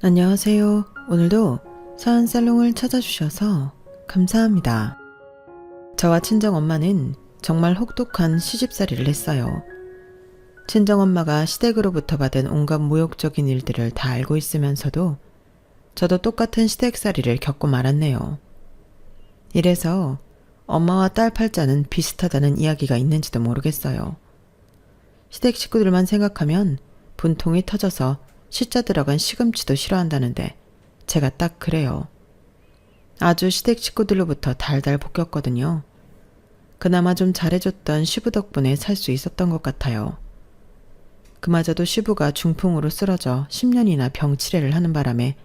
안녕하세요. 오늘도 사은살롱을 찾아주셔서 감사합니다. 저와 친정엄마는 정말 혹독한 시집살이를 했어요. 친정엄마가 시댁으로부터 받은 온갖 모욕적인 일들을 다 알고 있으면서도 저도 똑같은 시댁살이를 겪고 말았네요. 이래서 엄마와 딸 팔자는 비슷하다는 이야기가 있는지도 모르겠어요. 시댁 식구들만 생각하면 분통이 터져서 시자 들어간 시금치도 싫어한다는데 제가 딱 그래요. 아주 시댁 식구들로부터 달달 볶였거든요. 그나마 좀 잘해줬던 시부 덕분에 살 수 있었던 것 같아요. 그마저도 시부가 중풍으로 쓰러져 10년이나 병치레를 하는 바람에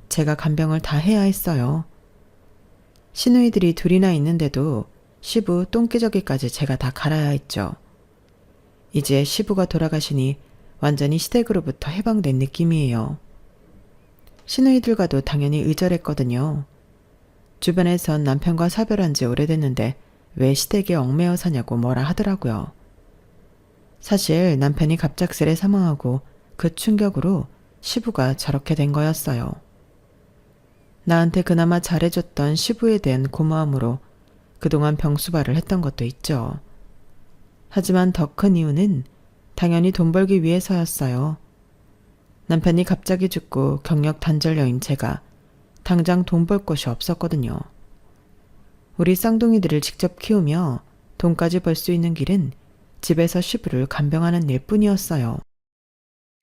제가 간병을 다 해야 했어요. 시누이들이 둘이나 있는데도 시부 똥기저귀까지 제가 다 갈아야 했죠. 이제 시부가 돌아가시니 완전히 시댁으로부터 해방된 느낌이에요. 시누이들과도 당연히 의절했거든요. 주변에선 남편과 사별한 지 오래됐는데 왜 시댁에 얽매여 사냐고 뭐라 하더라고요. 사실 남편이 갑작스레 사망하고 그 충격으로 시부가 저렇게 된 거였어요. 나한테 그나마 잘해줬던 시부에 대한 고마움으로 그동안 병수발을 했던 것도 있죠. 하지만 더 큰 이유는 당연히 돈 벌기 위해서였어요. 남편이 갑자기 죽고 경력 단절녀인 제가 당장 돈 벌 곳이 없었거든요. 우리 쌍둥이들을 직접 키우며 돈까지 벌 수 있는 길은 집에서 시부를 간병하는 일뿐이었어요.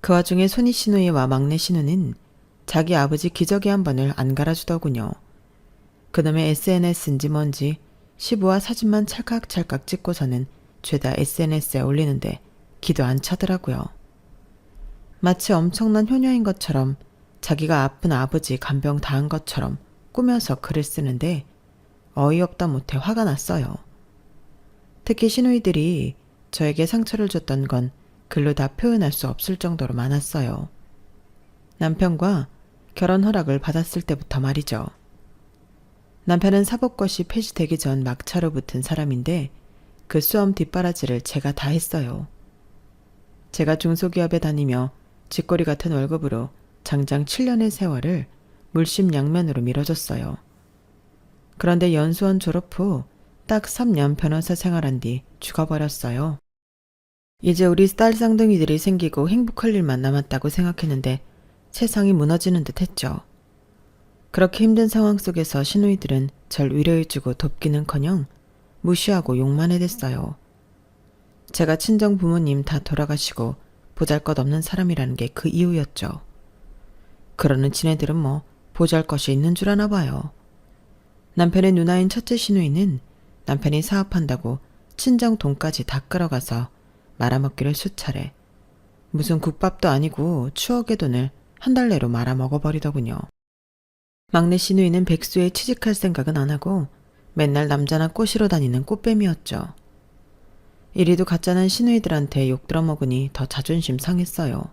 그 와중에 손이 시누이와 막내 시누는 자기 아버지 기저귀 한 번을 안 갈아주더군요. 그놈의 SNS인지 뭔지 시부와 사진만 찰칵찰칵 찍고서는 죄다 SNS에 올리는데 기도 안 차더라고요. 마치 엄청난 효녀인 것처럼 자기가 아픈 아버지 간병 다 한 것처럼 꾸며서 글을 쓰는데 어이없다 못해 화가 났어요. 특히 시누이들이 저에게 상처를 줬던 건 글로 다 표현할 수 없을 정도로 많았어요. 남편과 결혼 허락을 받았을 때부터 말이죠. 남편은 사법고시 폐지되기 전 막차로 붙은 사람인데 그 수험 뒷바라지를 제가 다 했어요. 제가 중소기업에 다니며 쥐꼬리 같은 월급으로 장장 7년의 세월을 물심양면으로 밀어줬어요. 그런데 연수원 졸업 후 딱 3년 변호사 생활한 뒤 죽어버렸어요. 이제 우리 딸 쌍둥이들이 생기고 행복할 일만 남았다고 생각했는데 세상이 무너지는 듯 했죠. 그렇게 힘든 상황 속에서 시누이들은 절 위로해주고 돕기는커녕 무시하고 욕만 해댔어요. 제가 친정 부모님 다 돌아가시고 보잘것없는 사람이라는 게 그 이유였죠. 그러는 지네들은 뭐 보잘것이 있는 줄 아나 봐요. 남편의 누나인 첫째 시누이는 남편이 사업한다고 친정 돈까지 다 끌어가서 말아먹기를 수차례. 무슨 국밥도 아니고 추억의 돈을 한 달 내로 말아먹어버리더군요. 막내 시누이는 백수에 취직할 생각은 안 하고 맨날 남자나 꼬시러 다니는 꽃뱀이었죠. 이리도 가짜는 시누이들한테 욕 들어먹으니 더 자존심 상했어요.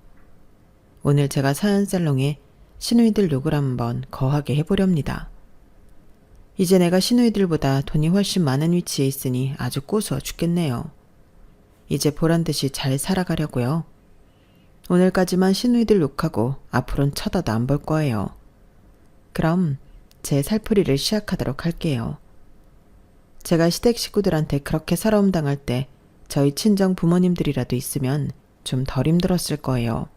오늘 제가 사연살롱에 시누이들 욕을 한번 거하게 해보렵니다. 이제 내가 시누이들보다 돈이 훨씬 많은 위치에 있으니 아주 꼬수어 죽겠네요. 이제 보란듯이 잘 살아가려고요. 오늘까지만 시누이들 욕하고 앞으로는 쳐다도 안 볼 거예요. 그럼 제 살풀이를 시작하도록 할게요. 제가 시댁 식구들한테 그렇게 살아움 당할 때 저희 친정 부모님들이라도 있으면 좀 덜 힘들었을 거예요.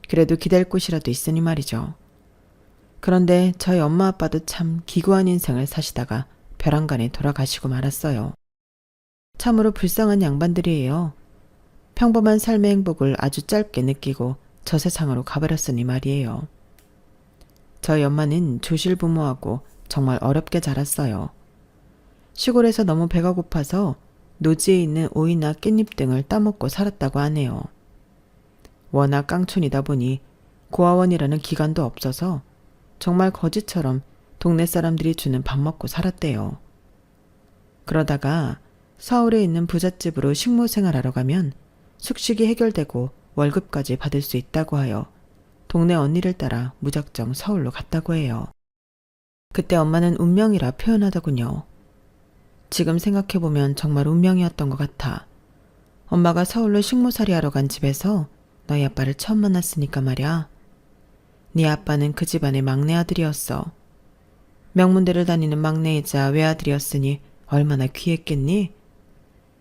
그래도 기댈 곳이라도 있으니 말이죠. 그런데 저희 엄마 아빠도 참 기구한 인생을 사시다가 벼랑간에 돌아가시고 말았어요. 참으로 불쌍한 양반들이에요. 평범한 삶의 행복을 아주 짧게 느끼고 저 세상으로 가버렸으니 말이에요. 저희 엄마는 조실 부모하고 정말 어렵게 자랐어요. 시골에서 너무 배가 고파서 노지에 있는 오이나 깻잎 등을 따먹고 살았다고 하네요. 워낙 깡촌이다 보니 고아원이라는 기관도 없어서 정말 거지처럼 동네 사람들이 주는 밥 먹고 살았대요. 그러다가 서울에 있는 부잣집으로 식모 생활하러 가면 숙식이 해결되고 월급까지 받을 수 있다고 하여 동네 언니를 따라 무작정 서울로 갔다고 해요. 그때 엄마는 운명이라 표현하더군요. 지금 생각해보면 정말 운명이었던 것 같아. 엄마가 서울로 식모살이 하러 간 집에서 너희 아빠를 처음 만났으니까 말이야. 네 아빠는 그 집안의 막내 아들이었어. 명문대를 다니는 막내이자 외아들이었으니 얼마나 귀했겠니?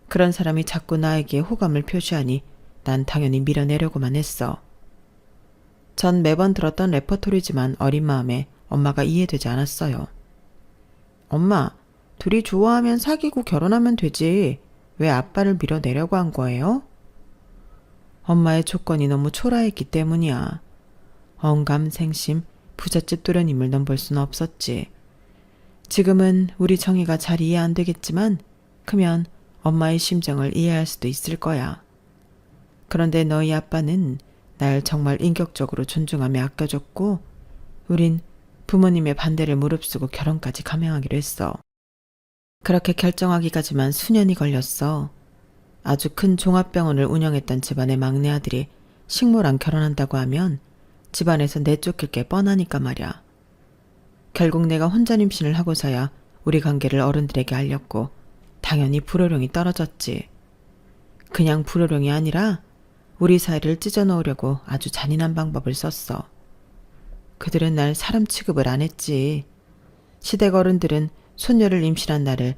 그런 사람이 자꾸 나에게 호감을 표시하니 난 당연히 밀어내려고만 했어. 전 매번 들었던 레퍼토리지만 어린 마음에 엄마가 이해되지 않았어요. 엄마, 둘이 좋아하면 사귀고 결혼하면 되지. 왜 아빠를 밀어내려고 한 거예요? 엄마의 조건이 너무 초라했기 때문이야. 언감생심 부잣집 도련님을 넘볼 수는 없었지. 지금은 우리 정희가 잘 이해 안 되겠지만 크면 엄마의 심정을 이해할 수도 있을 거야. 그런데 너희 아빠는 날 정말 인격적으로 존중하며 아껴줬고 우린 부모님의 반대를 무릅쓰고 결혼까지 감행하기로 했어. 그렇게 결정하기까지만 수년이 걸렸어. 아주 큰 종합병원을 운영했던 집안의 막내 아들이 식모랑 결혼한다고 하면 집안에서 내쫓길 게 뻔하니까 말야. 결국 내가 혼전 임신을 하고서야 우리 관계를 어른들에게 알렸고 당연히 불호령이 떨어졌지. 그냥 불호령이 아니라 우리 사이를 찢어놓으려고 아주 잔인한 방법을 썼어. 그들은 날 사람 취급을 안 했지. 시댁 어른들은 손녀를 임신한 나를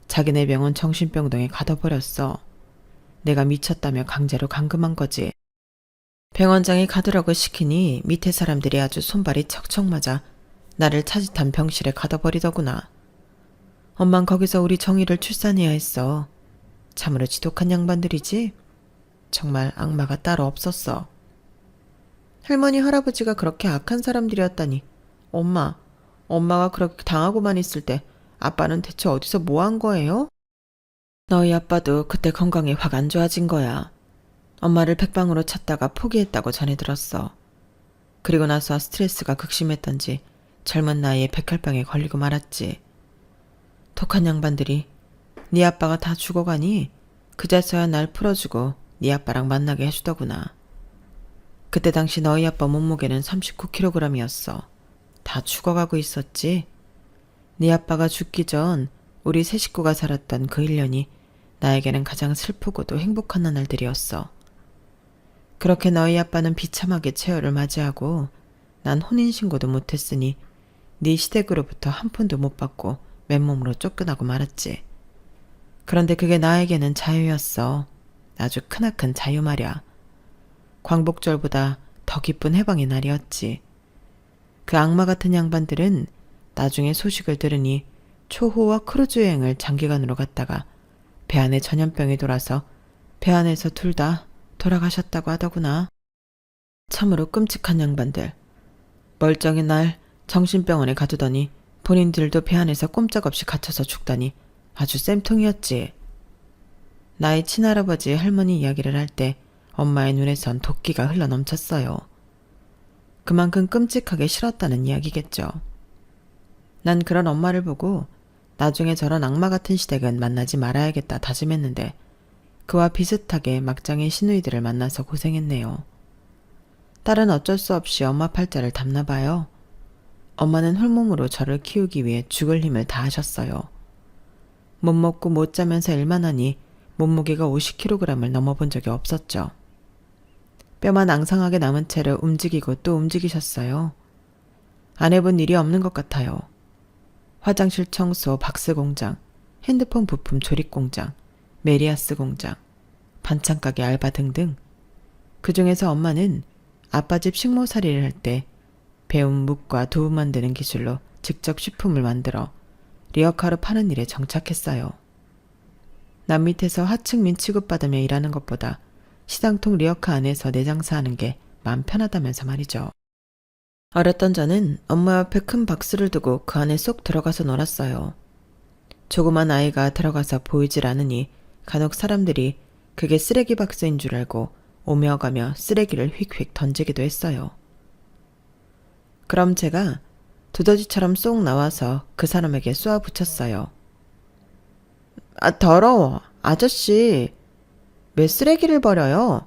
자기네 병원 정신병동에 가둬버렸어. 내가 미쳤다며 강제로 감금한 거지. 병원장이 가두라고 시키니 밑에 사람들이 아주 손발이 척척 맞아 나를 차짓한 병실에 가둬버리더구나. 엄만 거기서 우리 정희를 출산해야 했어. 참으로 지독한 양반들이지? 정말 악마가 따로 없었어. 할머니 할아버지가 그렇게 악한 사람들이었다니. 엄마가 그렇게 당하고만 있을 때 아빠는 대체 어디서 뭐 한 거예요? 너희 아빠도 그때 건강이 확 안 좋아진 거야. 엄마를 백방으로 찾다가 포기했다고 전해 들었어. 그리고 나서 스트레스가 극심했던지 젊은 나이에 백혈병에 걸리고 말았지. 독한 양반들이 네 아빠가 다 죽어가니 그제서야 날 풀어주고 네 아빠랑 만나게 해주더구나. 그때 당시 너희 아빠 몸무게는 39kg이었어. 다 죽어가고 있었지. 네 아빠가 죽기 전 우리 세 식구가 살았던 그 1년이 나에게는 가장 슬프고도 행복한 나날들이었어. 그렇게 너희 아빠는 비참하게 최후를 맞이하고 난 혼인신고도 못했으니 네 시댁으로부터 한 푼도 못 받고 맨몸으로 쫓겨나고 말았지. 그런데 그게 나에게는 자유였어. 아주 크나큰 자유 말야. 광복절보다 더 기쁜 해방의 날이었지. 그 악마 같은 양반들은 나중에 소식을 들으니 초호와 크루즈 여행을 장기간으로 갔다가 배 안에 전염병이 돌아서 배 안에서 둘 다 돌아가셨다고 하더구나. 참으로 끔찍한 양반들. 멀쩡히 날 정신병원에 가두더니 본인들도 배 안에서 꼼짝없이 갇혀서 죽다니 아주 쌤통이었지. 나의 친할아버지 할머니 이야기를 할 때 엄마의 눈에선 도끼가 흘러넘쳤어요. 그만큼 끔찍하게 싫었다는 이야기겠죠. 난 그런 엄마를 보고 나중에 저런 악마 같은 시댁은 만나지 말아야겠다 다짐했는데 그와 비슷하게 막장의 시누이들을 만나서 고생했네요. 딸은 어쩔 수 없이 엄마 팔자를 담나 봐요. 엄마는 홀몸으로 저를 키우기 위해 죽을 힘을 다하셨어요. 못 먹고 못 자면서 일만 하니 몸무게가 50kg을 넘어본 적이 없었죠. 뼈만 앙상하게 남은 채로 움직이고 또 움직이셨어요. 안 해본 일이 없는 것 같아요. 화장실 청소 박스 공장, 핸드폰 부품 조립 공장, 메리아스 공장, 반찬가게 알바 등등. 그 중에서 엄마는 아빠 집 식모살이를 할 때 배운 묵과 두부 만드는 기술로 직접 식품을 만들어 리어카로 파는 일에 정착했어요. 남 밑에서 하층민 취급받으며 일하는 것보다 시장통 리어카 안에서 내 장사하는 게 마음 편하다면서 말이죠. 어렸던 저는 엄마 옆에 큰 박스를 두고 그 안에 쏙 들어가서 놀았어요. 조그만 아이가 들어가서 보이질 않으니 간혹 사람들이 그게 쓰레기 박스인 줄 알고 오며 가며 쓰레기를 휙휙 던지기도 했어요. 그럼 제가 두더지처럼 쏙 나와서 그 사람에게 쏘아 붙였어요. 아, 더러워. 아저씨. 왜 쓰레기를 버려요?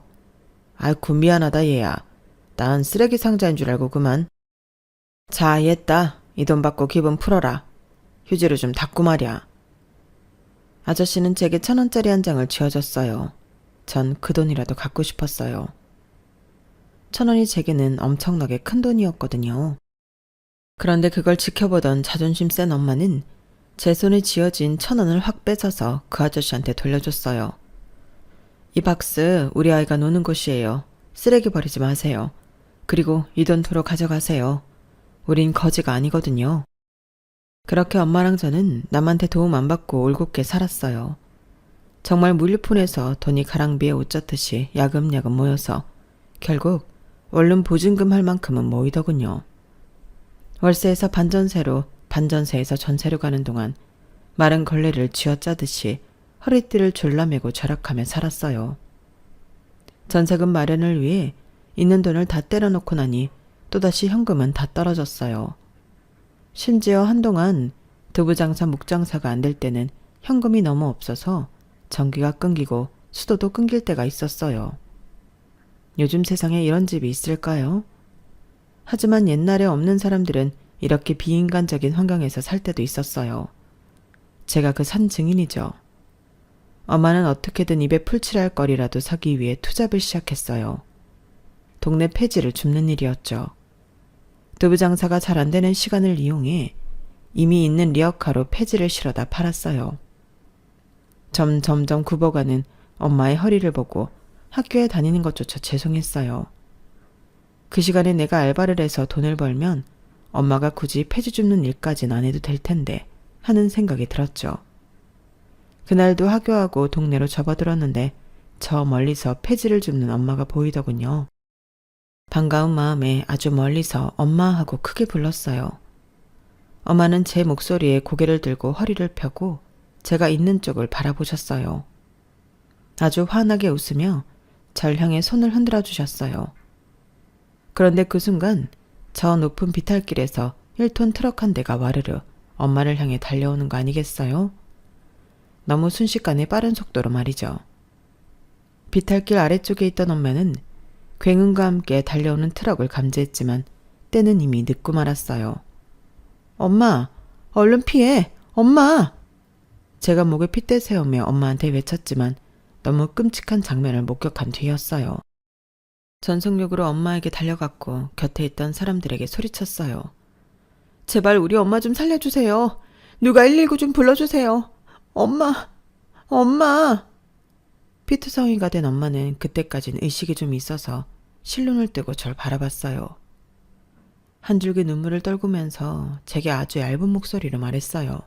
아이고 미안하다 얘야. 난 쓰레기 상자인 줄 알고 그만. 자, 얘따. 이 돈 받고 기분 풀어라. 휴지로 좀 닦고 말이야. 아저씨는 제게 1,000원짜리 한 장을 쥐어줬어요. 전 그 돈이라도 갖고 싶었어요. 1,000원이 제게는 엄청나게 큰 돈이었거든요. 그런데 그걸 지켜보던 자존심 센 엄마는 제 손에 쥐어진 1,000원을 확 뺏어서 그 아저씨한테 돌려줬어요. 이 박스 우리 아이가 노는 곳이에요. 쓰레기 버리지 마세요. 그리고 이 돈 도로 가져가세요. 우린 거지가 아니거든요. 그렇게 엄마랑 저는 남한테 도움 안 받고 올곧게 살았어요. 정말 물류폰에서 돈이 가랑비에 옷 젖듯이 야금야금 모여서 결국 원룸 보증금 할 만큼은 모이더군요. 월세에서 반전세로, 반전세에서 전세로 가는 동안 마른 걸레를 쥐어짜듯이 허리띠를 졸라매고 절약하며 살았어요. 전세금 마련을 위해 있는 돈을 다 때려놓고 나니 또다시 현금은 다 떨어졌어요. 심지어 한동안 두부장사 묵장사가 안 될 때는 현금이 너무 없어서 전기가 끊기고 수도도 끊길 때가 있었어요. 요즘 세상에 이런 집이 있을까요? 하지만 옛날에 없는 사람들은 이렇게 비인간적인 환경에서 살 때도 있었어요. 제가 그 산 증인이죠. 엄마는 어떻게든 입에 풀칠할 거리라도 사기 위해 투잡을 시작했어요. 동네 폐지를 줍는 일이었죠. 두부 장사가 잘 안 되는 시간을 이용해 이미 있는 리어카로 폐지를 실어다 팔았어요. 점점 굽어가는 엄마의 허리를 보고 학교에 다니는 것조차 죄송했어요. 그 시간에 내가 알바를 해서 돈을 벌면 엄마가 굳이 폐지 줍는 일까진 안 해도 될 텐데 하는 생각이 들었죠. 그날도 하교하고 동네로 접어들었는데 저 멀리서 폐지를 줍는 엄마가 보이더군요. 반가운 마음에 아주 멀리서 엄마 하고 크게 불렀어요. 엄마는 제 목소리에 고개를 들고 허리를 펴고 제가 있는 쪽을 바라보셨어요. 아주 환하게 웃으며 절 향해 손을 흔들어 주셨어요. 그런데 그 순간 저 높은 비탈길에서 1톤 트럭 한 대가 와르르 엄마를 향해 달려오는 거 아니겠어요? 너무 순식간에 빠른 속도로 말이죠. 비탈길 아래쪽에 있던 엄마는 굉음과 함께 달려오는 트럭을 감지했지만 때는 이미 늦고 말았어요. 엄마! 얼른 피해! 엄마! 제가 목에 핏대 세우며 엄마한테 외쳤지만 너무 끔찍한 장면을 목격한 뒤였어요. 전속력으로 엄마에게 달려갔고 곁에 있던 사람들에게 소리쳤어요. 제발 우리 엄마 좀 살려주세요. 누가 119 좀 불러주세요. 엄마! 엄마! 피투성이가 된 엄마는 그때까진 의식이 좀 있어서 실눈을 뜨고 절 바라봤어요. 한 줄기 눈물을 떨구면서 제게 아주 얇은 목소리로 말했어요.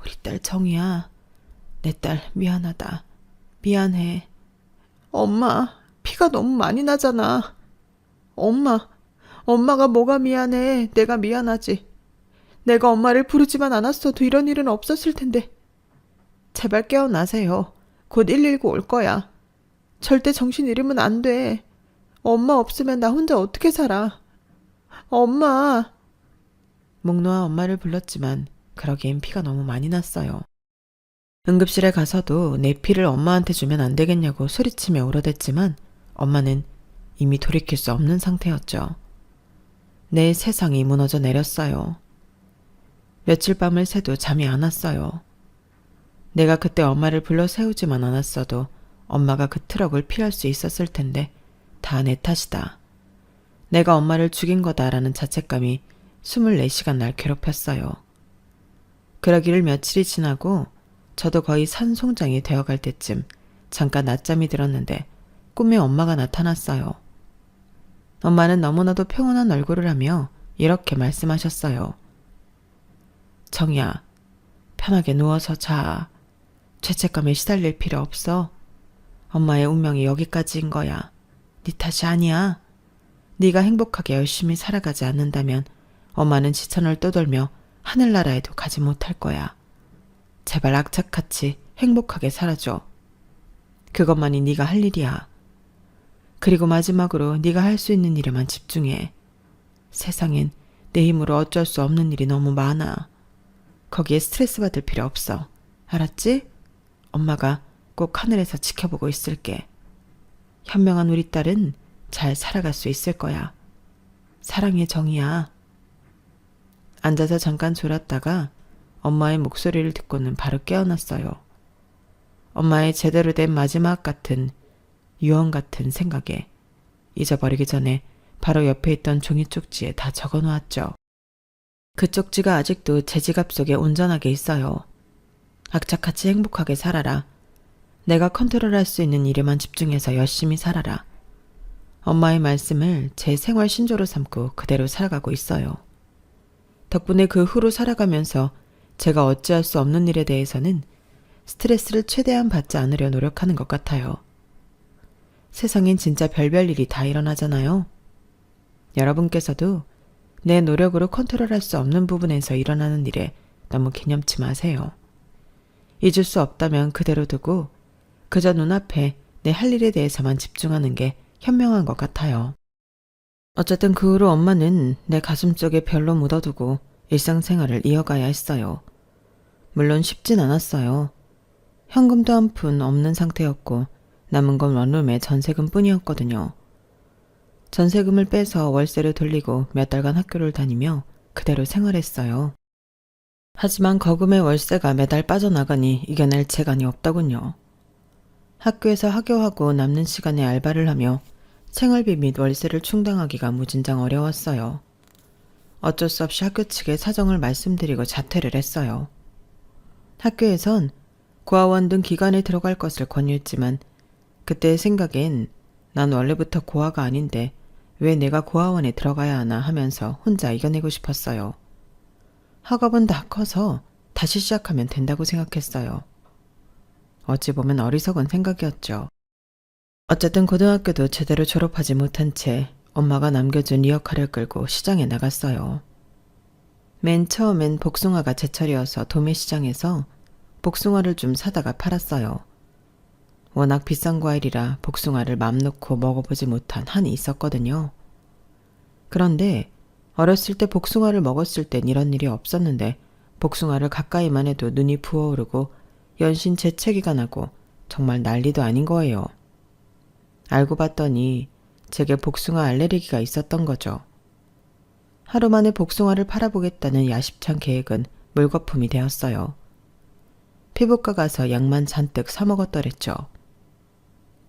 우리 딸 정이야. 내 딸 미안하다. 미안해. 엄마, 피가 너무 많이 나잖아. 엄마가 뭐가 미안해. 내가 미안하지. 내가 엄마를 부르지만 않았어도 이런 일은 없었을 텐데. 제발 깨어나세요. 곧 119 올 거야. 절대 정신 잃으면 안 돼. 엄마 없으면 나 혼자 어떻게 살아. 엄마. 목 놓아 엄마를 불렀지만 그러기엔 피가 너무 많이 났어요. 응급실에 가서도 내 피를 엄마한테 주면 안 되겠냐고 소리치며 울어댔지만 엄마는 이미 돌이킬 수 없는 상태였죠. 내 세상이 무너져 내렸어요. 며칠 밤을 새도 잠이 안 왔어요. 내가 그때 엄마를 불러 세우지만 않았어도 엄마가 그 트럭을 피할 수 있었을 텐데 다 내 탓이다. 내가 엄마를 죽인 거다라는 자책감이 24시간 날 괴롭혔어요. 그러기를 며칠이 지나고 저도 거의 산송장이 되어갈 때쯤 잠깐 낮잠이 들었는데 꿈에 엄마가 나타났어요. 엄마는 너무나도 평온한 얼굴을 하며 이렇게 말씀하셨어요. 정이야, 편하게 누워서 자. 죄책감에 시달릴 필요 없어. 엄마의 운명이 여기까지인 거야. 네 탓이 아니야. 네가 행복하게 열심히 살아가지 않는다면 엄마는 지천을 떠돌며 하늘나라에도 가지 못할 거야. 제발 악착같이 행복하게 살아줘. 그것만이 네가 할 일이야. 그리고 마지막으로 네가 할 수 있는 일에만 집중해. 세상엔 내 힘으로 어쩔 수 없는 일이 너무 많아. 거기에 스트레스 받을 필요 없어. 알았지? 엄마가 꼭 하늘에서 지켜보고 있을게. 현명한 우리 딸은 잘 살아갈 수 있을 거야. 사랑해, 정이야. 앉아서 잠깐 졸았다가 엄마의 목소리를 듣고는 바로 깨어났어요. 엄마의 제대로 된 마지막 같은 유언 같은 생각에 잊어버리기 전에 바로 옆에 있던 종이 쪽지에 다 적어 놓았죠. 그 쪽지가 아직도 제 지갑 속에 온전하게 있어요. 악착같이 행복하게 살아라. 내가 컨트롤할 수 있는 일에만 집중해서 열심히 살아라. 엄마의 말씀을 제 생활 신조로 삼고 그대로 살아가고 있어요. 덕분에 그 후로 살아가면서 제가 어찌할 수 없는 일에 대해서는 스트레스를 최대한 받지 않으려 노력하는 것 같아요. 세상엔 진짜 별별 일이 다 일어나잖아요. 여러분께서도 내 노력으로 컨트롤할 수 없는 부분에서 일어나는 일에 너무 개념치 마세요. 잊을 수 없다면 그대로 두고 그저 눈앞에 내 할 일에 대해서만 집중하는 게 현명한 것 같아요. 어쨌든 그 후로 엄마는 내 가슴 속에 별로 묻어두고 일상생활을 이어가야 했어요. 물론 쉽진 않았어요. 현금도 한 푼 없는 상태였고 남은 건 원룸의 전세금 뿐이었거든요. 전세금을 빼서 월세를 돌리고 몇 달간 학교를 다니며 그대로 생활했어요. 하지만 거금의 월세가 매달 빠져나가니 이겨낼 재간이 없더군요. 학교에서 하교하고 남는 시간에 알바를 하며 생활비 및 월세를 충당하기가 무진장 어려웠어요. 어쩔 수 없이 학교 측에 사정을 말씀드리고 자퇴를 했어요. 학교에선 고아원 등 기관에 들어갈 것을 권유했지만 그때의 생각엔 난 원래부터 고아가 아닌데 왜 내가 고아원에 들어가야 하나 하면서 혼자 이겨내고 싶었어요. 학업은 다 커서 다시 시작하면 된다고 생각했어요. 어찌 보면 어리석은 생각이었죠. 어쨌든 고등학교도 제대로 졸업하지 못한 채 엄마가 남겨준 리어카를 끌고 시장에 나갔어요. 맨 처음엔 복숭아가 제철이어서 도매시장에서 복숭아를 좀 사다가 팔았어요. 워낙 비싼 과일이라 복숭아를 맘 놓고 먹어보지 못한 한이 있었거든요. 그런데 어렸을 때 복숭아를 먹었을 땐 이런 일이 없었는데 복숭아를 가까이만 해도 눈이 부어오르고 연신 재채기가 나고 정말 난리도 아닌 거예요. 알고 봤더니 제게 복숭아 알레르기가 있었던 거죠. 하루 만에 복숭아를 팔아보겠다는 야심찬 계획은 물거품이 되었어요. 피부과 가서 약만 잔뜩 사 먹었더랬죠.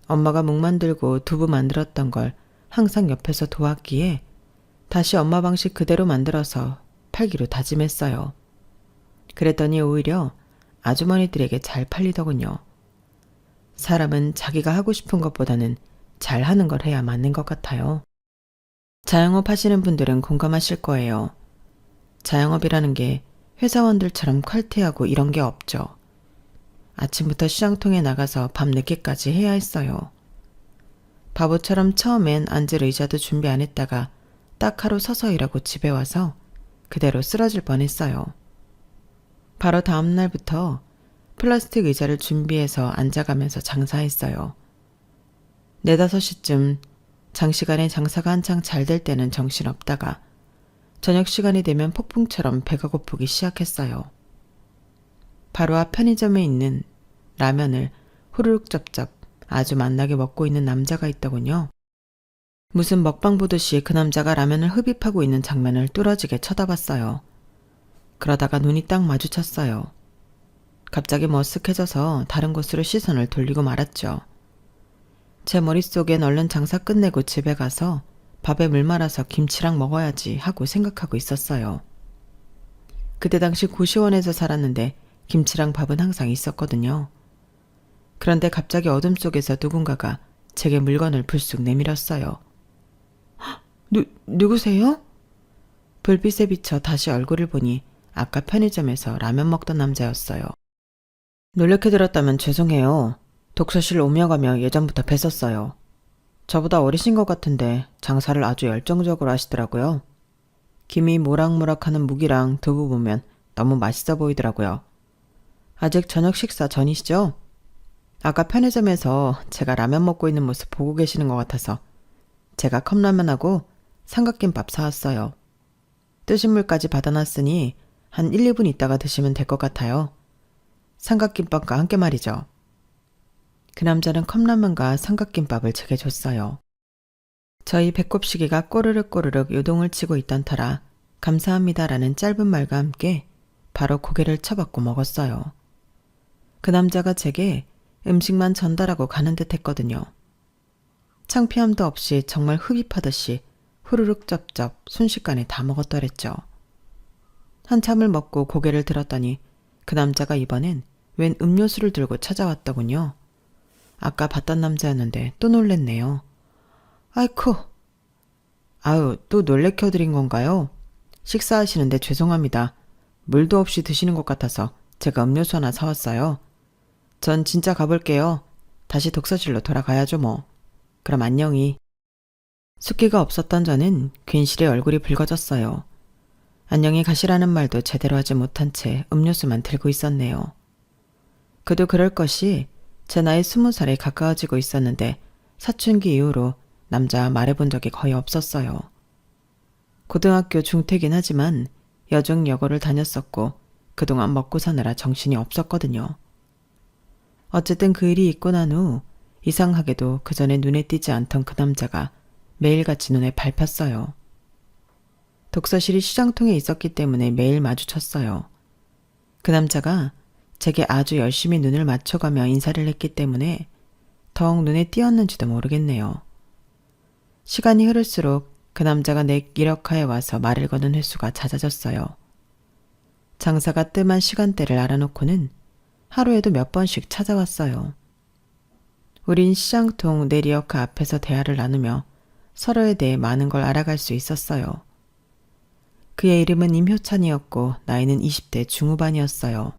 엄마가 묵 만들고 두부 만들었던 걸 항상 옆에서 도왔기에 다시 엄마 방식 그대로 만들어서 팔기로 다짐했어요. 그랬더니 오히려 아주머니들에게 잘 팔리더군요. 사람은 자기가 하고 싶은 것보다는 잘하는 걸 해야 맞는 것 같아요. 자영업 하시는 분들은 공감하실 거예요. 자영업이라는 게 회사원들처럼 칼퇴하고 이런 게 없죠. 아침부터 시장통에 나가서 밤 늦게까지 해야 했어요. 바보처럼 처음엔 앉을 의자도 준비 안 했다가 딱 하루 서서 일하고 집에 와서 그대로 쓰러질 뻔했어요. 바로 다음 날부터 플라스틱 의자를 준비해서 앉아가면서 장사했어요. 4, 5시쯤 장시간에 장사가 한창 잘 될 때는 정신없다가 저녁 시간이 되면 폭풍처럼 배가 고프기 시작했어요. 바로 앞 편의점에 있는 라면을 후루룩 쩝쩝 아주 맛나게 먹고 있는 남자가 있더군요. 무슨 먹방 보듯이 그 남자가 라면을 흡입하고 있는 장면을 뚫어지게 쳐다봤어요. 그러다가 눈이 딱 마주쳤어요. 갑자기 머쓱해져서 다른 곳으로 시선을 돌리고 말았죠. 제 머릿속엔 얼른 장사 끝내고 집에 가서 밥에 물 말아서 김치랑 먹어야지 하고 생각하고 있었어요. 그때 당시 고시원에서 살았는데 김치랑 밥은 항상 있었거든요. 그런데 갑자기 어둠 속에서 누군가가 제게 물건을 불쑥 내밀었어요. 누구세요? 불빛에 비쳐 다시 얼굴을 보니 아까 편의점에서 라면 먹던 남자였어요. 놀래켜 드렸다면 죄송해요. 독서실 오며 가며 예전부터 뵀었어요. 저보다 어리신 것 같은데 장사를 아주 열정적으로 하시더라고요. 김이 모락모락하는 묵이랑 두부 보면 너무 맛있어 보이더라고요. 아직 저녁 식사 전이시죠? 아까 편의점에서 제가 라면 먹고 있는 모습 보고 계시는 것 같아서 제가 컵라면하고 삼각김밥 사왔어요. 뜨신 물까지 받아놨으니 한 1, 2분 있다가 드시면 될 것 같아요. 삼각김밥과 함께 말이죠. 그 남자는 컵라면과 삼각김밥을 제게 줬어요. 저희 배꼽시계가 꼬르륵 꼬르륵 요동을 치고 있던 터라 감사합니다라는 짧은 말과 함께 바로 고개를 쳐받고 먹었어요. 그 남자가 제게 음식만 전달하고 가는 듯 했거든요. 창피함도 없이 정말 흡입하듯이 후루룩 쩝쩝 순식간에 다 먹었더랬죠. 한참을 먹고 고개를 들었더니 그 남자가 이번엔 웬 음료수를 들고 찾아왔더군요. 아까 봤던 남자였는데 또 놀랬네요. 아이쿠. 아유, 또 놀래켜드린 건가요? 식사하시는데 죄송합니다. 물도 없이 드시는 것 같아서 제가 음료수 하나 사왔어요. 전 진짜 가볼게요. 다시 독서실로 돌아가야죠 뭐. 그럼 안녕히. 숫기가 없었던 저는 괜시리 얼굴이 붉어졌어요. 안녕히 가시라는 말도 제대로 하지 못한 채 음료수만 들고 있었네요. 그도 그럴 것이 제 나이 20살에 가까워지고 있었는데 사춘기 이후로 남자 말해본 적이 거의 없었어요. 고등학교 중퇴긴 하지만 여중 여고를 다녔었고 그동안 먹고 사느라 정신이 없었거든요. 어쨌든 그 일이 있고 난 후 이상하게도 그전에 눈에 띄지 않던 그 남자가 매일같이 눈에 밟혔어요. 독서실이 시장통에 있었기 때문에 매일 마주쳤어요. 그 남자가 제게 아주 열심히 눈을 맞춰가며 인사를 했기 때문에 더욱 눈에 띄었는지도 모르겠네요. 시간이 흐를수록 그 남자가 내 기력하에 와서 말을 거는 횟수가 잦아졌어요. 장사가 뜸한 시간대를 알아놓고는 하루에도 몇 번씩 찾아왔어요. 우린 시장통 내 리어카 앞에서 대화를 나누며 서로에 대해 많은 걸 알아갈 수 있었어요. 그의 이름은 임효찬이었고 나이는 20대 중후반이었어요.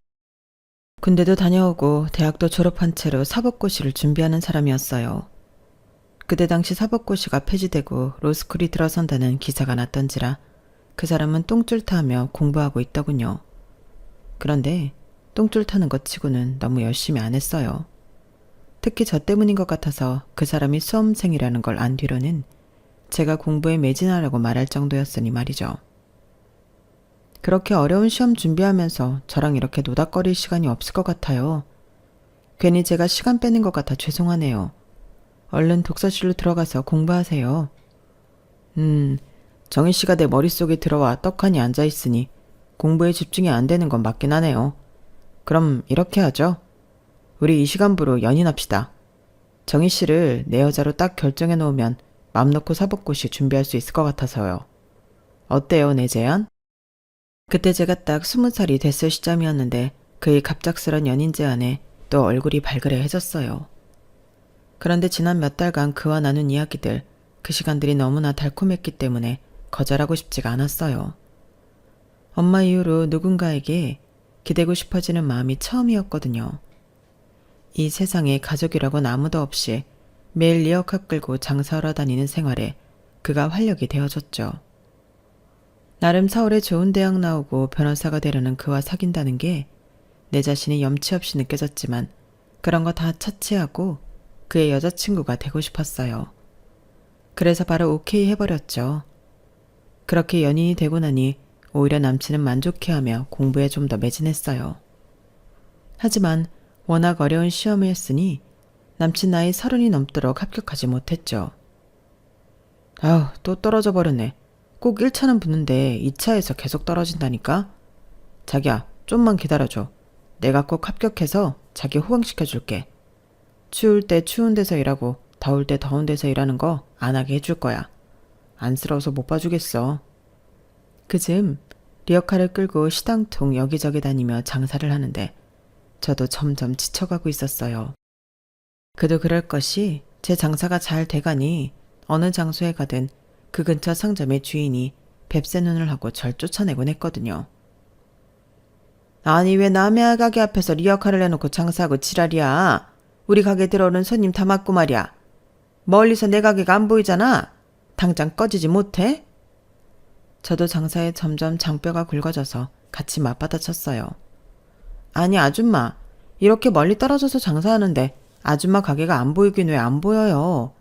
군대도 다녀오고 대학도 졸업한 채로 사법고시를 준비하는 사람이었어요. 그때 당시 사법고시가 폐지되고 로스쿨이 들어선다는 기사가 났던지라 그 사람은 똥줄 타며 공부하고 있더군요. 그런데 똥줄 타는 것 치고는 너무 열심히 안 했어요. 특히 저 때문인 것 같아서 그 사람이 수험생이라는 걸 안 뒤로는 제가 공부에 매진하라고 말할 정도였으니 말이죠. 그렇게 어려운 시험 준비하면서 저랑 이렇게 노닥거릴 시간이 없을 것 같아요. 괜히 제가 시간 빼는 것 같아 죄송하네요. 얼른 독서실로 들어가서 공부하세요. 정희 씨가 내 머릿속에 들어와 떡하니 앉아있으니 공부에 집중이 안 되는 건 맞긴 하네요. 그럼 이렇게 하죠. 우리 이 시간부로 연인합시다. 정희 씨를 내 여자로 딱 결정해 놓으면 맘 놓고 사법고시 준비할 수 있을 것 같아서요. 어때요, 내 제안? 그때 제가 딱 20살이 됐을 시점이었는데 그의 갑작스런 연인 제안에 또 얼굴이 발그레해졌어요. 그런데 지난 몇 달간 그와 나눈 이야기들, 그 시간들이 너무나 달콤했기 때문에 거절하고 싶지가 않았어요. 엄마 이후로 누군가에게 기대고 싶어지는 마음이 처음이었거든요. 이 세상에 가족이라곤 아무도 없이 매일 리어카 끌고 장사하러 다니는 생활에 그가 활력이 되어줬죠. 나름 서울에 좋은 대학 나오고 변호사가 되려는 그와 사귄다는 게 내 자신이 염치 없이 느껴졌지만 그런 거 다 차치하고 그의 여자친구가 되고 싶었어요. 그래서 바로 오케이 해버렸죠. 그렇게 연인이 되고 나니 오히려 남친은 만족해하며 공부에 좀 더 매진했어요. 하지만 워낙 어려운 시험을 했으니 남친 나이 30이 넘도록 합격하지 못했죠. 아우, 또 떨어져 버렸네. 꼭 1차는 붙는데 2차에서 계속 떨어진다니까? 자기야, 좀만 기다려줘. 내가 꼭 합격해서 자기 호강시켜줄게. 추울 때 추운 데서 일하고 더울 때 더운 데서 일하는 거 안 하게 해줄 거야. 안쓰러워서 못 봐주겠어. 그즈음 리어카를 끌고 시당통 여기저기 다니며 장사를 하는데 저도 점점 지쳐가고 있었어요. 그도 그럴 것이 제 장사가 잘 돼가니 어느 장소에 가든 그 근처 상점의 주인이 뱁새 눈을 하고 절 쫓아내곤 했거든요. 아니 왜 남의 가게 앞에서 리어카를 해놓고 장사하고 지랄이야. 우리 가게 들어오는 손님 다 맞고 말이야. 멀리서 내 가게가 안 보이잖아. 당장 꺼지지 못해? 저도 장사에 점점 장뼈가 굵어져서 같이 맞받아쳤어요. 아니 아줌마, 이렇게 멀리 떨어져서 장사하는데 아줌마 가게가 안 보이긴 왜 안 보여요.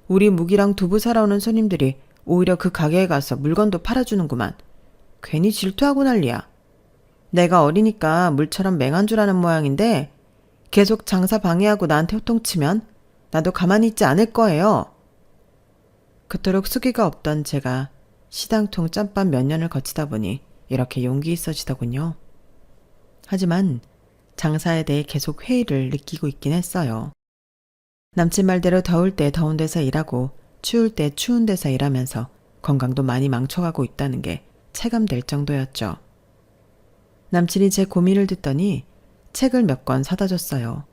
우리 무기랑 두부 사러 오는 손님들이 오히려 그 가게에 가서 물건도 팔아주는구만. 괜히 질투하고 난리야. 내가 어리니까 물처럼 맹한 줄 아는 모양인데 계속 장사 방해하고 나한테 호통치면 나도 가만히 있지 않을 거예요. 그토록 수기가 없던 제가 시당통 짬밥 몇 년을 거치다 보니 이렇게 용기 있어지더군요. 하지만 장사에 대해 계속 회의를 느끼고 있긴 했어요. 남친 말대로 더울 때 더운 데서 일하고 추울 때 추운 데서 일하면서 건강도 많이 망쳐가고 있다는 게 체감될 정도였죠. 남친이 제 고민을 듣더니 책을 몇 권 사다 줬어요.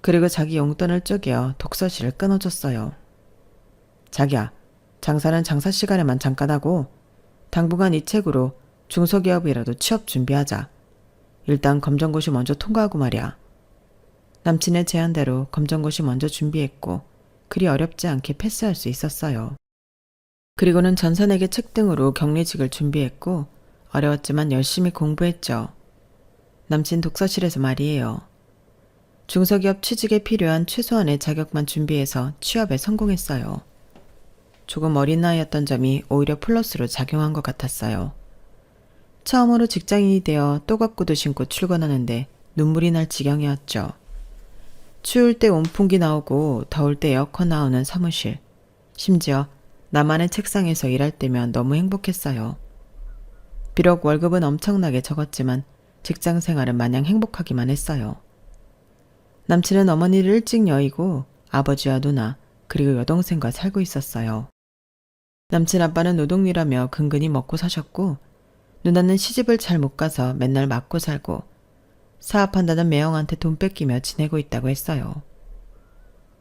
그리고 자기 용돈을 쪼개어 독서실을 끊어줬어요. 자기야, 장사는 장사 시간에만 잠깐 하고 당분간 이 책으로 중소기업이라도 취업 준비하자. 일단 검정고시 먼저 통과하고 말이야. 남친의 제안대로 검정고시 먼저 준비했고 그리 어렵지 않게 패스할 수 있었어요. 그리고는 전산회계 책 등으로 격리직을 준비했고 어려웠지만 열심히 공부했죠. 남친 독서실에서 말이에요. 중소기업 취직에 필요한 최소한의 자격만 준비해서 취업에 성공했어요. 조금 어린 나이였던 점이 오히려 플러스로 작용한 것 같았어요. 처음으로 직장인이 되어 또각구두 신고 출근하는데 눈물이 날 지경이었죠. 추울 때 온풍기 나오고 더울 때 에어컨 나오는 사무실. 심지어 나만의 책상에서 일할 때면 너무 행복했어요. 비록 월급은 엄청나게 적었지만 직장 생활은 마냥 행복하기만 했어요. 남친은 어머니를 일찍 여의고 아버지와 누나 그리고 여동생과 살고 있었어요. 남친 아빠는 노동일하며 근근히 먹고 사셨고 누나는 시집을 잘 못 가서 맨날 맞고 살고 사업한다는 매형한테 돈 뺏기며 지내고 있다고 했어요.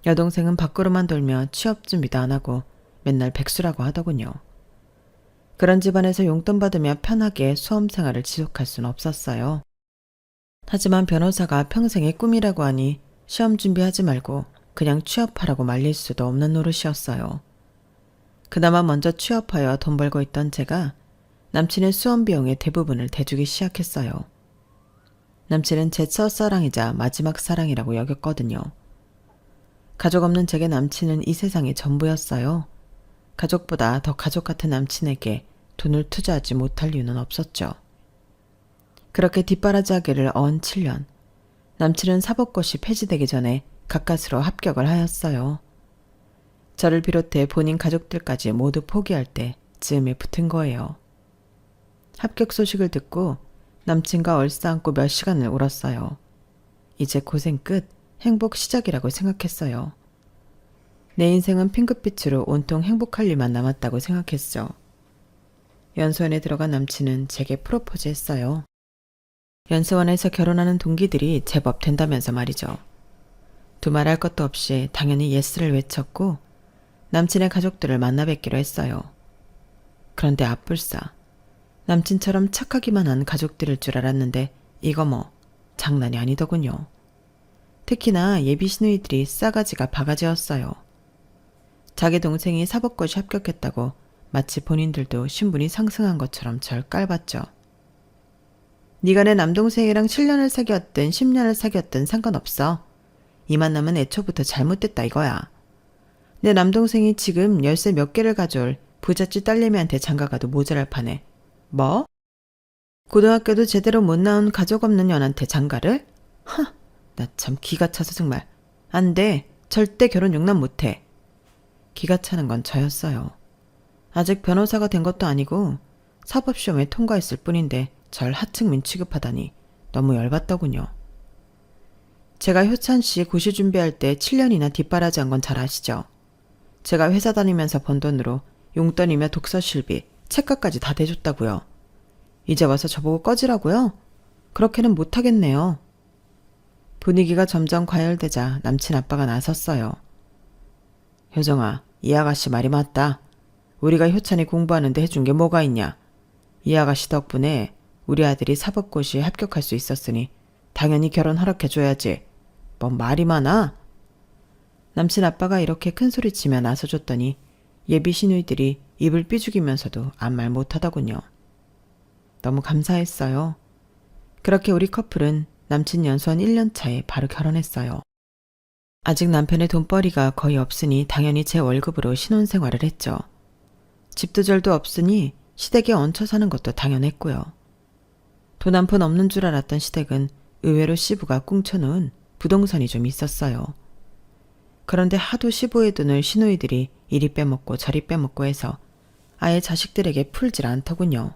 여동생은 밖으로만 돌며 취업 준비도 안 하고 맨날 백수라고 하더군요. 그런 집안에서 용돈 받으며 편하게 수험 생활을 지속할 수는 없었어요. 하지만 변호사가 평생의 꿈이라고 하니 시험 준비하지 말고 그냥 취업하라고 말릴 수도 없는 노릇이었어요. 그나마 먼저 취업하여 돈 벌고 있던 제가 남친의 수험 비용의 대부분을 대주기 시작했어요. 남친은 제 첫사랑이자 마지막 사랑이라고 여겼거든요. 가족 없는 제게 남친은 이 세상의 전부였어요. 가족보다 더 가족 같은 남친에게 돈을 투자하지 못할 이유는 없었죠. 그렇게 뒷바라지하기를 언 7년. 남친은 사법고시 폐지되기 전에 가까스로 합격을 하였어요. 저를 비롯해 본인 가족들까지 모두 포기할 때 즈음에 붙은 거예요. 합격 소식을 듣고 남친과 얼싸안고 몇 시간을 울었어요. 이제 고생 끝, 행복 시작이라고 생각했어요. 내 인생은 핑크빛으로 온통 행복할 일만 남았다고 생각했죠. 연수원에 들어간 남친은 제게 프로포즈 했어요. 연수원에서 결혼하는 동기들이 제법 된다면서 말이죠. 두말할 것도 없이 당연히 예스를 외쳤고 남친의 가족들을 만나 뵙기로 했어요. 그런데 앞불싸. 남친처럼 착하기만 한 가족들일 줄 알았는데 이거 뭐 장난이 아니더군요. 특히나 예비 시누이들이 싸가지가 바가지였어요. 자기 동생이 사법고시 합격했다고 마치 본인들도 신분이 상승한 것처럼 절 깔봤죠. 네가 내 남동생이랑 7년을 사귀었든 10년을 사귀었든 상관없어. 이 만남은 애초부터 잘못됐다 이거야. 내 남동생이 지금 열쇠 몇 개를 가져올 부잣집 딸내미한테 장가가도 모자랄 판에 뭐? 고등학교도 제대로 못 나온 가족 없는 년한테 장가를? 나 참 기가 차서 정말. 안 돼. 절대 결혼 용납 못해. 기가 차는 건 저였어요. 아직 변호사가 된 것도 아니고 사법시험에 통과했을 뿐인데 절 하층민 취급하다니 너무 열받더군요. 제가 효찬씨 고시 준비할 때 7년이나 뒷바라지한 건 잘 아시죠? 제가 회사 다니면서 번 돈으로 용돈이며 독서실비, 책가까지 다 대줬다고요. 이제 와서 저보고 꺼지라고요? 그렇게는 못하겠네요. 분위기가 점점 과열되자 남친 아빠가 나섰어요. 효정아, 이 아가씨 말이 맞다. 우리가 효찬이 공부하는데 해준 게 뭐가 있냐. 이 아가씨 덕분에 우리 아들이 사법고시에 합격할 수 있었으니 당연히 결혼 허락해줘야지. 뭔 말이 많아? 남친 아빠가 이렇게 큰소리치며 나서줬더니 예비 시누이들이 입을 삐죽이면서도 아무 말 못하더군요. 너무 감사했어요. 그렇게 우리 커플은 남친 연수원 1년 차에 바로 결혼했어요. 아직 남편의 돈벌이가 거의 없으니 당연히 제 월급으로 신혼생활을 했죠. 집도 절도 없으니 시댁에 얹혀 사는 것도 당연했고요. 돈 한 푼 없는 줄 알았던 시댁은 의외로 시부가 꿍쳐놓은 부동산이 좀 있었어요. 그런데 하도 시부의 돈을 시누이들이 이리 빼먹고 저리 빼먹고 해서 아예 자식들에게 풀질 않더군요.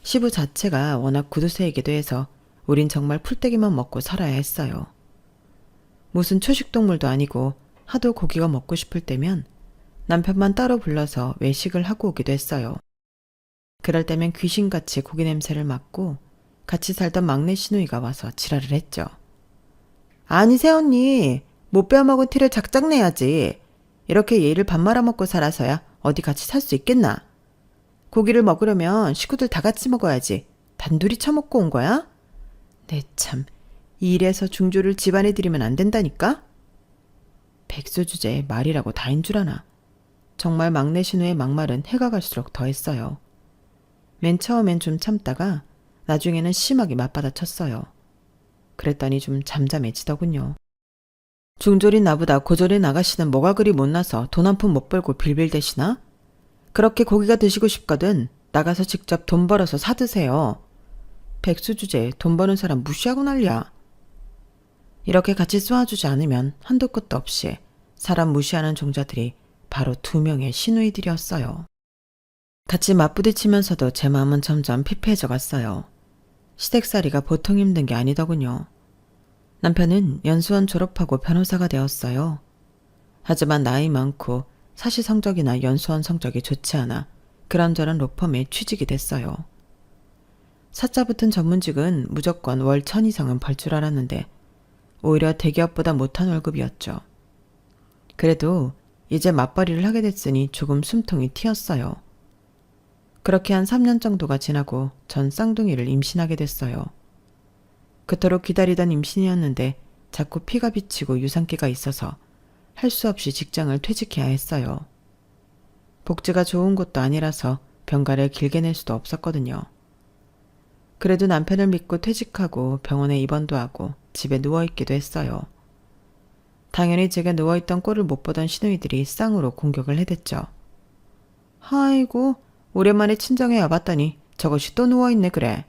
시부 자체가 워낙 구두쇠이기도 해서 우린 정말 풀떼기만 먹고 살아야 했어요. 무슨 초식동물도 아니고 하도 고기가 먹고 싶을 때면 남편만 따로 불러서 외식을 하고 오기도 했어요. 그럴 때면 귀신같이 고기 냄새를 맡고 같이 살던 막내 시누이가 와서 지랄을 했죠. 아니 새언니, 못 빼먹은 티를 작작 내야지. 이렇게 예의를 밥 말아먹고 살아서야 어디 같이 살 수 있겠나. 고기를 먹으려면 식구들 다 같이 먹어야지. 단둘이 처먹고 온 거야? 네 참, 이 일에서 중조를 집안에 들이면 안 된다니까? 백수 주제에 말이라고 다인 줄 아나. 정말 막내 신우의 막말은 해가 갈수록 더했어요. 맨 처음엔 좀 참다가 나중에는 심하게 맞받아쳤어요. 그랬더니 좀 잠잠해지더군요. 중졸인 나보다 고졸인 아가씨는 뭐가 그리 못나서 돈 한 푼 못 벌고 빌빌대시나? 그렇게 고기가 드시고 싶거든 나가서 직접 돈 벌어서 사드세요. 백수 주제에 돈 버는 사람 무시하고 난리야. 이렇게 같이 쏘아주지 않으면 한도 끝도 없이 사람 무시하는 종자들이 바로 2명의 시누이들이었어요. 같이 맞부딪히면서도 제 마음은 점점 피폐해져 갔어요. 시댁살이가 보통 힘든 게 아니더군요. 남편은 연수원 졸업하고 변호사가 되었어요. 하지만 나이 많고 사시 성적이나 연수원 성적이 좋지 않아 그런저런 로펌에 취직이 됐어요. 사자 붙은 전문직은 무조건 월 1,000 이상은 벌 줄 알았는데 오히려 대기업보다 못한 월급이었죠. 그래도 이제 맞벌이를 하게 됐으니 조금 숨통이 튀었어요. 그렇게 한 3년 정도가 지나고 전 쌍둥이를 임신하게 됐어요. 그토록 기다리던 임신이었는데 자꾸 피가 비치고 유산기가 있어서 할 수 없이 직장을 퇴직해야 했어요. 복지가 좋은 곳도 아니라서 병가를 길게 낼 수도 없었거든요. 그래도 남편을 믿고 퇴직하고 병원에 입원도 하고 집에 누워있기도 했어요. 당연히 제가 누워있던 꼴을 못 보던 시누이들이 쌍으로 공격을 해댔죠. 아이고, 오랜만에 친정에 와봤더니 저것이 또 누워있네 그래.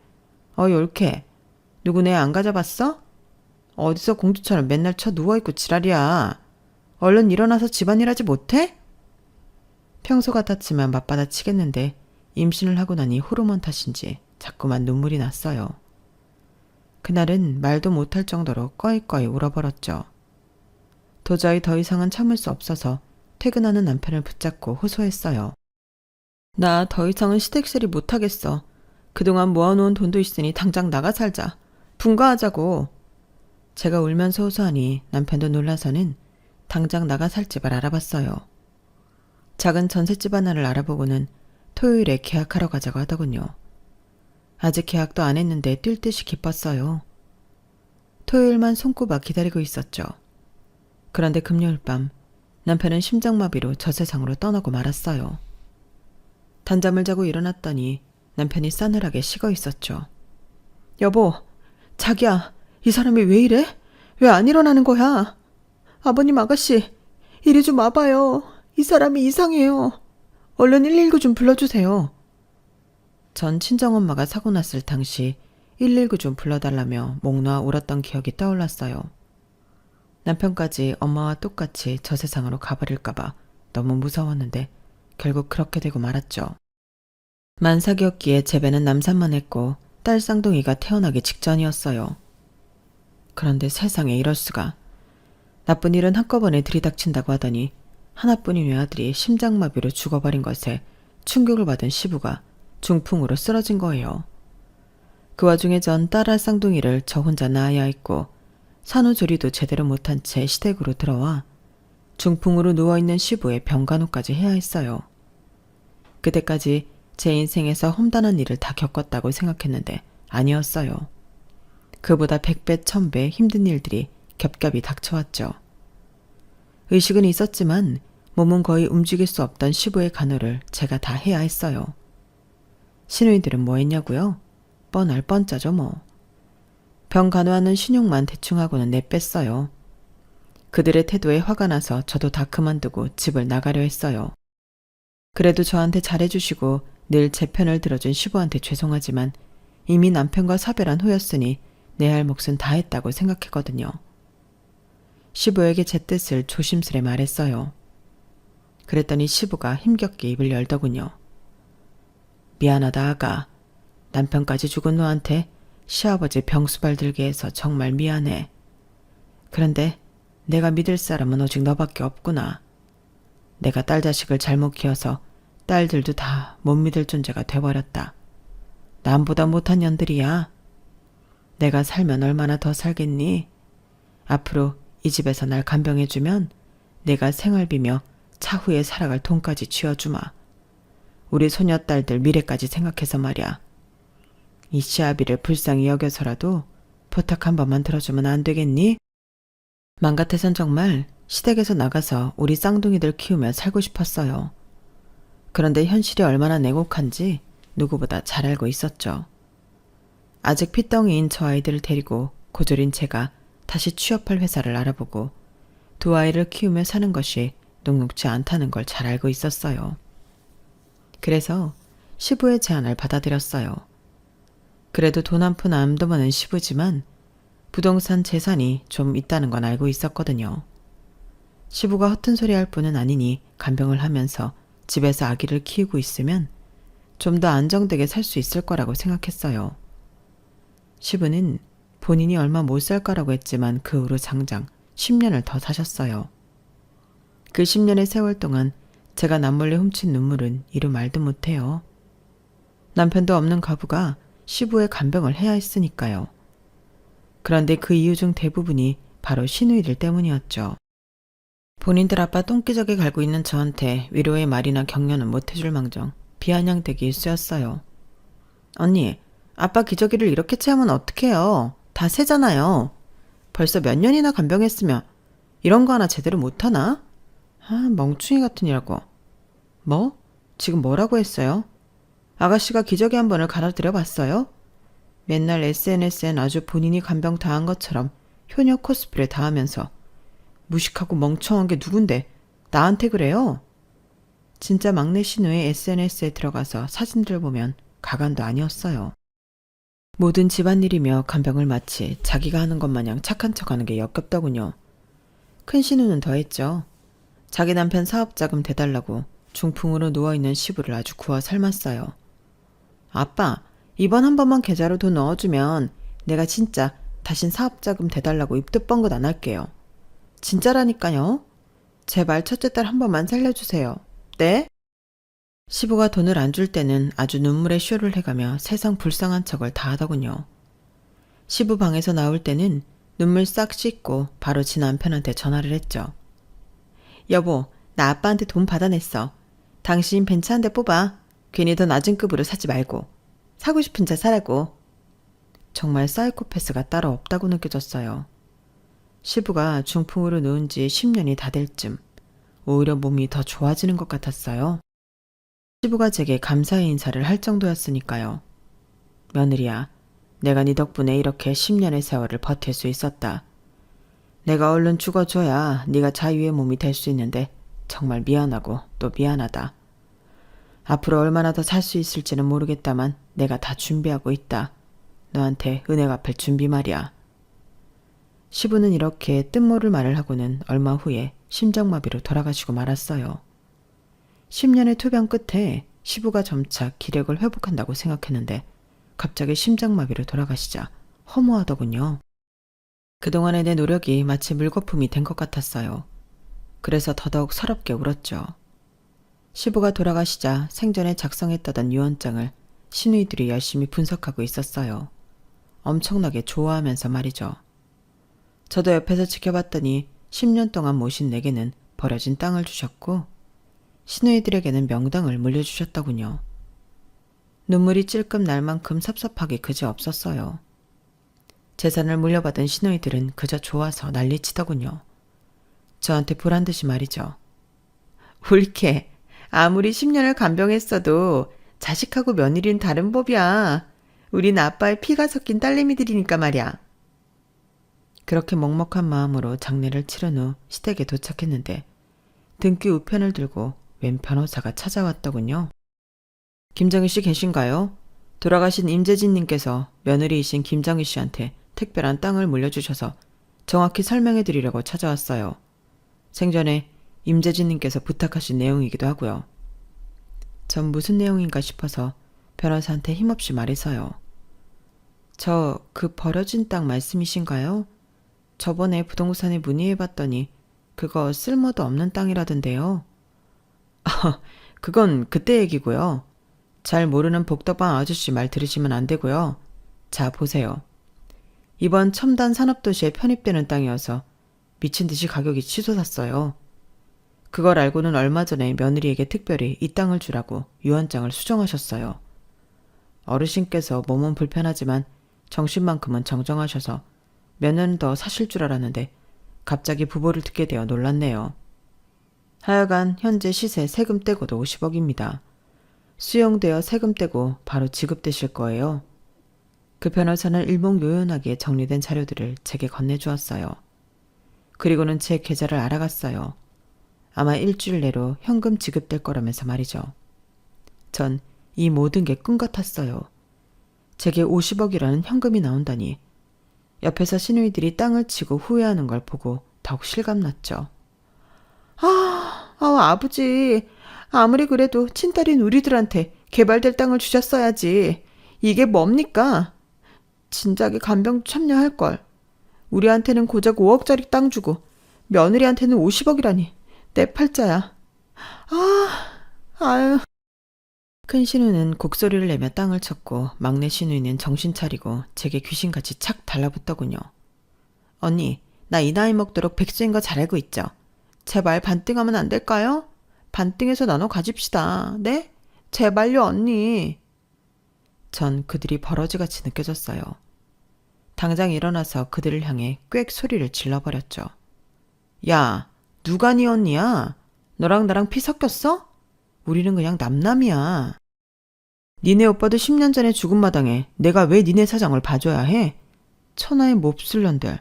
옳게. 누구네 안 가져봤어? 어디서 공주처럼 맨날 쳐 누워있고 지랄이야. 얼른 일어나서 집안일 하지 못해? 평소 같았지만 맞받아치겠는데 임신을 하고 나니 호르몬 탓인지 자꾸만 눈물이 났어요. 그날은 말도 못할 정도로 꺼이꺼이 울어버렸죠. 도저히 더 이상은 참을 수 없어서 퇴근하는 남편을 붙잡고 호소했어요. 나 더 이상은 시댁살이 못하겠어. 그동안 모아놓은 돈도 있으니 당장 나가 살자. 분가하자고. 제가 울면서 호소하니 남편도 놀라서는 당장 나가 살 집을 알아봤어요. 작은 전셋집 하나를 알아보고는 토요일에 계약하러 가자고 하더군요. 아직 계약도 안 했는데 뛸 듯이 기뻤어요. 토요일만 손꼽아 기다리고 있었죠. 그런데 금요일 밤 남편은 심장마비로 저 세상으로 떠나고 말았어요. 단잠을 자고 일어났더니 남편이 싸늘하게 식어 있었죠. 여보, 자기야, 이 사람이 왜 이래? 왜 안 일어나는 거야? 아버님 아가씨, 이리 좀 와봐요. 이 사람이 이상해요. 얼른 119 좀 불러주세요. 전 친정엄마가 사고 났을 당시 119 좀 불러달라며 목 놓아 울었던 기억이 떠올랐어요. 남편까지 엄마와 똑같이 저 세상으로 가버릴까봐 너무 무서웠는데 결국 그렇게 되고 말았죠. 만삭이었기에 제배는 남산만 했고 딸 쌍둥이가 태어나기 직전이었어요. 그런데 세상에 이럴 수가. 나쁜 일은 한꺼번에 들이닥친다고 하더니 하나뿐인 외아들이 심장마비로 죽어버린 것에 충격을 받은 시부가 중풍으로 쓰러진 거예요. 그 와중에 전 딸아 쌍둥이를 저 혼자 낳아야 했고 산후조리도 제대로 못한 채 시댁으로 들어와 중풍으로 누워있는 시부의 병간호까지 해야 했어요. 그때까지 제 인생에서 험단한 일을 다 겪었다고 생각했는데 아니었어요. 그보다 100배, 1000배 힘든 일들이 겹겹이 닥쳐왔죠. 의식은 있었지만 몸은 거의 움직일 수 없던 시부의 간호를 제가 다 해야 했어요. 시누이들은 뭐 했냐고요? 뻔할 뻔짜죠 뭐. 병 간호하는 신용만 대충 하고는 내뺐어요. 그들의 태도에 화가 나서 저도 다 그만두고 집을 나가려 했어요. 그래도 저한테 잘해주시고 늘 제 편을 들어준 시부한테 죄송하지만 이미 남편과 사별한 후였으니 내 할 몫은 다 했다고 생각했거든요. 시부에게 제 뜻을 조심스레 말했어요. 그랬더니 시부가 힘겹게 입을 열더군요. 미안하다 아가. 남편까지 죽은 너한테 시아버지 병수발 들게 해서 정말 미안해. 그런데 내가 믿을 사람은 오직 너밖에 없구나. 내가 딸 자식을 잘못 키워서 딸들도 다 못 믿을 존재가 돼버렸다. 남보다 못한 년들이야. 내가 살면 얼마나 더 살겠니? 앞으로 이 집에서 날 간병해주면 내가 생활비며 차후에 살아갈 돈까지 쥐어주마. 우리 소녀딸들 미래까지 생각해서 말이야. 이 시아비를 불쌍히 여겨서라도 부탁 한 번만 들어주면 안 되겠니? 맘 같아선 정말 시댁에서 나가서 우리 쌍둥이들 키우며 살고 싶었어요. 그런데 현실이 얼마나 냉혹한지 누구보다 잘 알고 있었죠. 아직 핏덩이인 저 아이들을 데리고 고졸인 제가 다시 취업할 회사를 알아보고 두 아이를 키우며 사는 것이 녹록지 않다는 걸 잘 알고 있었어요. 그래서 시부의 제안을 받아들였어요. 그래도 돈 한 푼 안 더머는 시부지만 부동산 재산이 좀 있다는 건 알고 있었거든요. 시부가 허튼 소리 할 뿐은 아니니 간병을 하면서 집에서 아기를 키우고 있으면 좀 더 안정되게 살 수 있을 거라고 생각했어요. 시부는 본인이 얼마 못 살 거라고 했지만 그 후로 장장 10년을 더 사셨어요. 그 10년의 세월 동안 제가 남몰래 훔친 눈물은 이루 말도 못해요. 남편도 없는 과부가 시부의 간병을 해야 했으니까요. 그런데 그 이유 중 대부분이 바로 시누이들 때문이었죠. 본인들 아빠 똥기저귀 갈고 있는 저한테 위로의 말이나 격려는 못해줄 망정 비아냥대기 일쑤였어요. 언니, 아빠 기저귀를 이렇게 채우면 어떡해요? 다 새잖아요. 벌써 몇 년이나 간병했으면 이런 거 하나 제대로 못하나? 아, 멍충이 같으니라고. 뭐? 지금 뭐라고 했어요? 아가씨가 기저귀 한 번을 갈아드려 봤어요? 맨날 SNS엔 아주 본인이 간병 당한 것처럼 효녀 코스프레 다 하면서 무식하고 멍청한 게 누군데 나한테 그래요? 진짜 막내 시누의 SNS에 들어가서 사진들 보면 가관도 아니었어요. 모든 집안일이며 간병을 마치 자기가 하는 것 마냥 착한 척하는 게 역겹더군요. 큰 시누는 더했죠. 자기 남편 사업자금 대달라고 중풍으로 누워있는 시부를 아주 구워 삶았어요. 아빠, 이번 한 번만 계좌로 돈 넣어주면 내가 진짜 다신 사업자금 대달라고 입도 뻥긋 안 할게요. 진짜라니까요. 제발 첫째 딸 한 번만 살려주세요. 네? 시부가 돈을 안 줄 때는 아주 눈물의 쇼를 해가며 세상 불쌍한 척을 다 하더군요. 시부 방에서 나올 때는 눈물 싹 씻고 바로 지 남편한테 전화를 했죠. 여보, 나 아빠한테 돈 받아냈어. 당신 벤츠 한 대 뽑아. 괜히 더 낮은 급으로 사지 말고. 사고 싶은 차 사라고. 정말 사이코패스가 따로 없다고 느껴졌어요. 시부가 중풍으로 누운 지 10년이 다 될 쯤 오히려 몸이 더 좋아지는 것 같았어요. 시부가 제게 감사의 인사를 할 정도였으니까요. 며느리야, 내가 네 덕분에 이렇게 10년의 세월을 버틸 수 있었다. 내가 얼른 죽어줘야 네가 자유의 몸이 될 수 있는데 정말 미안하고 또 미안하다. 앞으로 얼마나 더 살 수 있을지는 모르겠다만 내가 다 준비하고 있다. 너한테 은혜 갚을 준비 말이야. 시부는 이렇게 뜻모를 말을 하고는 얼마 후에 심장마비로 돌아가시고 말았어요. 10년의 투병 끝에 시부가 점차 기력을 회복한다고 생각했는데 갑자기 심장마비로 돌아가시자 허무하더군요. 그동안의 내 노력이 마치 물거품이 된 것 같았어요. 그래서 더더욱 서럽게 울었죠. 시부가 돌아가시자 생전에 작성했다던 유언장을 시누이들이 열심히 분석하고 있었어요. 엄청나게 좋아하면서 말이죠. 저도 옆에서 지켜봤더니 10년 동안 모신 내게는 버려진 땅을 주셨고 시누이들에게는 명당을 물려주셨더군요. 눈물이 찔끔 날 만큼 섭섭하기 그지없었어요. 재산을 물려받은 시누이들은 그저 좋아서 난리치더군요. 저한테 보란듯이 말이죠. 옳게 아무리 10년을 간병했어도 자식하고 며느리는 다른 법이야. 우린 아빠의 피가 섞인 딸내미들이니까 말이야. 그렇게 먹먹한 마음으로 장례를 치른 후 시댁에 도착했는데 등기 우편을 들고 웬 변호사가 찾아왔더군요. 김정희 씨 계신가요? 돌아가신 임재진님께서 며느리이신 김정희 씨한테 특별한 땅을 물려주셔서 정확히 설명해 드리려고 찾아왔어요. 생전에 임재진님께서 부탁하신 내용이기도 하고요. 전 무슨 내용인가 싶어서 변호사한테 힘없이 말해서요. 저 그 버려진 땅 말씀이신가요? 저번에 부동산에 문의해봤더니 그거 쓸모도 없는 땅이라던데요. 그건 그때 얘기고요. 잘 모르는 복덕방 아저씨 말 들으시면 안 되고요. 자, 보세요. 이번 첨단 산업도시에 편입되는 땅이어서 미친 듯이 가격이 치솟았어요. 그걸 알고는 얼마 전에 며느리에게 특별히 이 땅을 주라고 유언장을 수정하셨어요. 어르신께서 몸은 불편하지만 정신만큼은 정정하셔서 몇 년 더 사실 줄 알았는데 갑자기 부보를 듣게 되어 놀랐네요. 하여간 현재 시세 세금 떼고도 50억입니다. 수용되어 세금 떼고 바로 지급되실 거예요. 그 변호사는 일목요연하게 정리된 자료들을 제게 건네주었어요. 그리고는 제 계좌를 알아갔어요. 아마 일주일 내로 현금 지급될 거라면서 말이죠. 전 이 모든 게 꿈 같았어요. 제게 50억이라는 현금이 나온다니. 옆에서 시누이들이 땅을 치고 후회하는 걸 보고 더욱 실감났죠. 아버지. 아무리 그래도 친딸인 우리들한테 개발될 땅을 주셨어야지. 이게 뭡니까? 진작에 간병 참여할걸. 우리한테는 고작 5억짜리 땅 주고 며느리한테는 50억이라니. 내 팔자야. 아유. 큰 시누는 곡소리를 내며 땅을 쳤고 막내 시누이는 정신 차리고 제게 귀신같이 착 달라붙더군요. 언니, 나 이 나이 먹도록 백수인 거 잘 알고 있죠? 제발 반띵하면 안 될까요? 반띵해서 나눠 가집시다. 네? 제발요, 언니. 전 그들이 버러지같이 느껴졌어요. 당장 일어나서 그들을 향해 꽥 소리를 질러버렸죠. 야, 누가 네 언니야? 너랑 나랑 피 섞였어? 우리는 그냥 남남이야. 니네 오빠도 10년 전에 죽은 마당에 내가 왜 니네 사장을 봐줘야 해? 천하의 몹쓸 년들.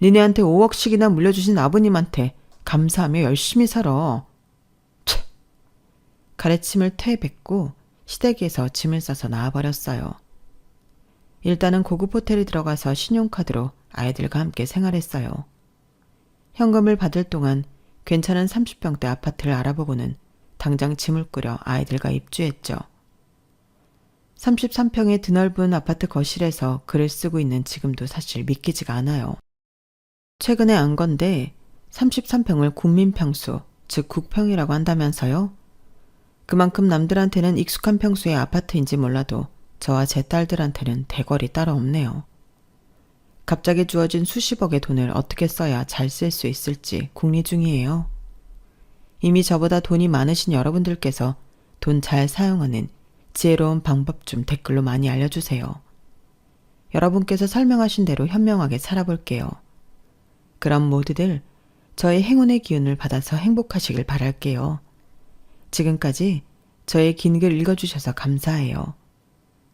니네한테 5억씩이나 물려주신 아버님한테 감사하며 열심히 살아. 치. 가래침을 퇴뱉고 시댁에서 짐을 싸서 나와버렸어요. 일단은 고급 호텔에 들어가서 신용카드로 아이들과 함께 생활했어요. 현금을 받을 동안 괜찮은 30평대 아파트를 알아보고는 당장 짐을 꾸려 아이들과 입주했죠. 33평의 드넓은 아파트 거실에서 글을 쓰고 있는 지금도 사실 믿기지가 않아요. 최근에 안 건데 33평을 국민평수, 즉 국평이라고 한다면서요? 그만큼 남들한테는 익숙한 평수의 아파트인지 몰라도 저와 제 딸들한테는 대궐이 따로 없네요. 갑자기 주어진 수십억의 돈을 어떻게 써야 잘 쓸 수 있을지 궁리 중이에요. 이미 저보다 돈이 많으신 여러분들께서 돈 잘 사용하는 지혜로운 방법 좀 댓글로 많이 알려주세요. 여러분께서 설명하신 대로 현명하게 살아볼게요. 그럼 모두들 저의 행운의 기운을 받아서 행복하시길 바랄게요. 지금까지 저의 긴 글 읽어주셔서 감사해요.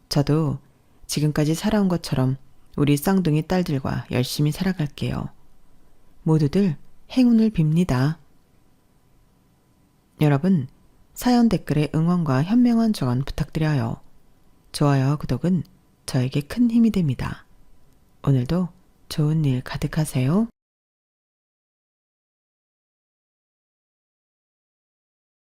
저도 지금까지 살아온 것처럼 우리 쌍둥이 딸들과 열심히 살아갈게요. 모두들 행운을 빕니다. 여러분, 사연 댓글에 응원과 현명한 조언 부탁드려요. 좋아요와 구독은 저에게 큰 힘이 됩니다. 오늘도 좋은 일 가득하세요.